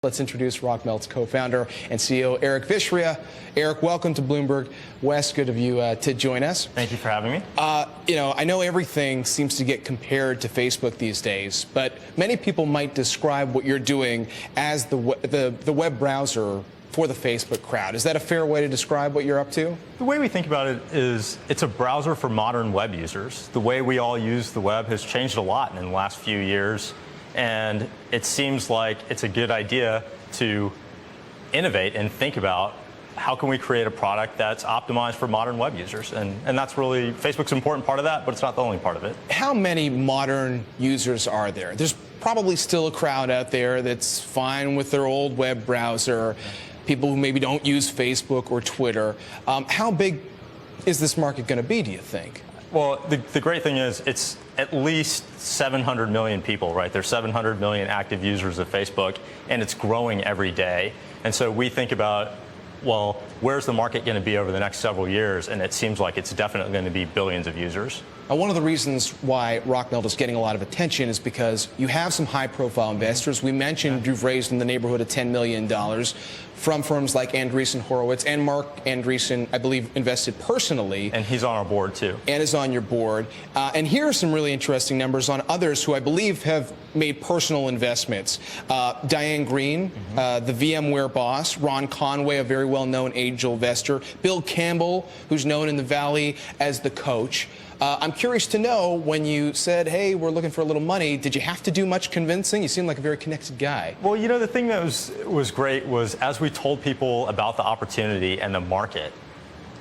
Let's introduce RockMelt's co-founder and CEO, Eric Vishria. Eric, welcome to Bloomberg West. Good of you to join us. Thank you for having me. I know everything seems to get compared to Facebook these days, but many people might describe what you're doing as the web browser for the Facebook crowd. Is that a fair way to describe what you're up to? The way we think about it is it's a browser for modern web users. The way we all use the web has changed a lot in the last few years. And it seems like it's a good idea to innovate and think about how can we create a product that's optimized for modern web users. And that's really, Facebook's an important part of that, but it's not the only part of it. How many modern users are there? There's probably still a crowd out there that's fine with their old web browser, people who maybe don't use Facebook or Twitter. How big is this market going to be, do you think? Well, the great thing is it's at least 700 million people, right? There's 700 million active users of Facebook, and it's growing every day. And so we think about, well, where's the market going to be over the next several years? And it seems like it's definitely going to be billions of users. One of the reasons why RockMelt is getting a lot of attention is because you have some high-profile investors. We mentioned you've raised in the neighborhood of $10 million from firms like Andreessen Horowitz, and Mark Andreessen, I believe, invested personally. And he's on our board, too. And is on your board. And here are some really interesting numbers on others who I believe have made personal investments. Diane Green, the VMware boss, Ron Conway, a very well-known angel investor, Bill Campbell, who's known in the Valley as the coach. I'm curious to know, when you said, hey, we're looking for a little money, did you have to do much convincing? You seem like a very connected guy. Well, you know, the thing that was great was as we told people about the opportunity and the market,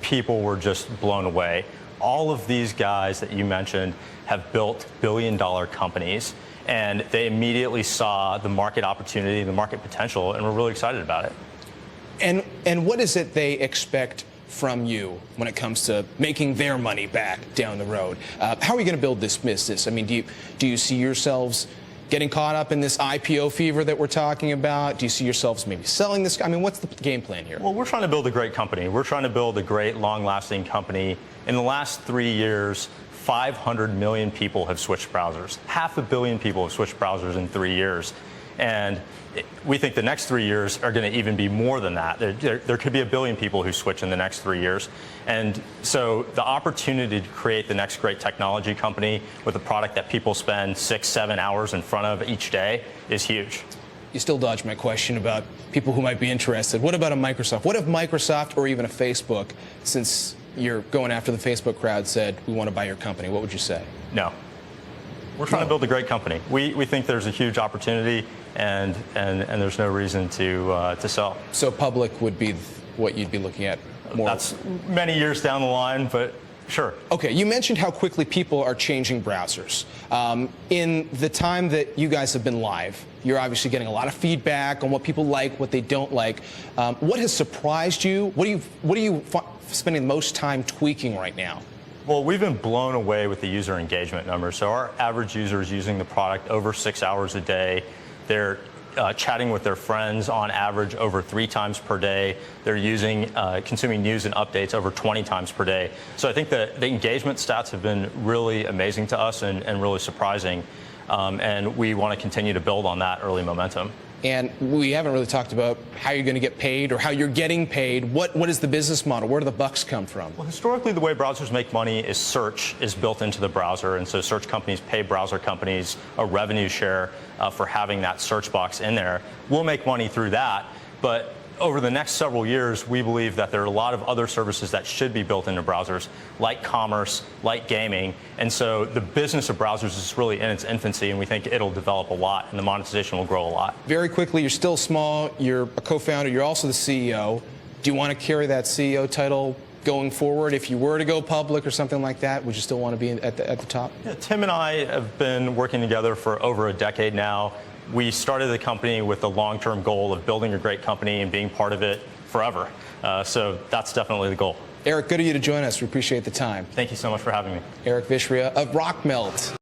people were just blown away. All of these guys that you mentioned have built billion-dollar companies, and they immediately saw the market opportunity, the market potential, and were really excited about it. And what is it they expect from you when it comes to making their money back down the road? How are you going to build this business? I mean, do you see yourselves getting caught up in this IPO fever that we're talking about? Do you see yourselves maybe selling this? I mean, what's the game plan here? Well, we're trying to build a great company. We're trying to build a great, long-lasting company. In the last 3 years, 500 million people have switched browsers. 500 million people have switched browsers in 3 years. And we think the next 3 years are going to even be more than that. There could be 1 billion people who switch in the next 3 years. And so the opportunity to create the next great technology company with a product that people spend 6-7 hours in front of each day is huge. You still dodge my question about people who might be interested. What about a Microsoft? What if Microsoft or even a Facebook, since you're going after the Facebook crowd, said, we want to buy your company? What would you say? No. We're trying to build a great company. We think there's a huge opportunity, and there's no reason to sell. So public would be what you'd be looking at more? That's many years down the line, but sure. Okay, you mentioned how quickly people are changing browsers. In the time that you guys have been live, you're obviously getting a lot of feedback on what people like, what they don't like. What has surprised you? What are you spending the most time tweaking right now? Well, we've been blown away with the user engagement numbers. So our average user is using the product over 6 hours a day. They're chatting with their friends on average over 3 times per day. They're consuming news and updates over 20 times per day. So I think the engagement stats have been really amazing to us and really surprising. And we want to continue to build on that early momentum. And we haven't really talked about how you're going to get paid or how you're getting paid. What is the business model? Where do the bucks come from? Well, historically, the way browsers make money is search is built into the browser. And so search companies pay browser companies a revenue share for having that search box in there. We'll make money through that. But over the next several years, we believe that there are a lot of other services that should be built into browsers, like commerce, like gaming. And so the business of browsers is really in its infancy, and we think it'll develop a lot, and the monetization will grow a lot. Very quickly, you're still small. You're a co-founder. You're also the CEO. Do you want to carry that CEO title going forward? If you were to go public or something like that, would you still want to be at the top? Yeah, Tim and I have been working together for over a decade now. We started the company with the long-term goal of building a great company and being part of it forever. So that's definitely the goal. Eric, good of you to join us. We appreciate the time. Thank you so much for having me. Eric Vishria of RockMelt.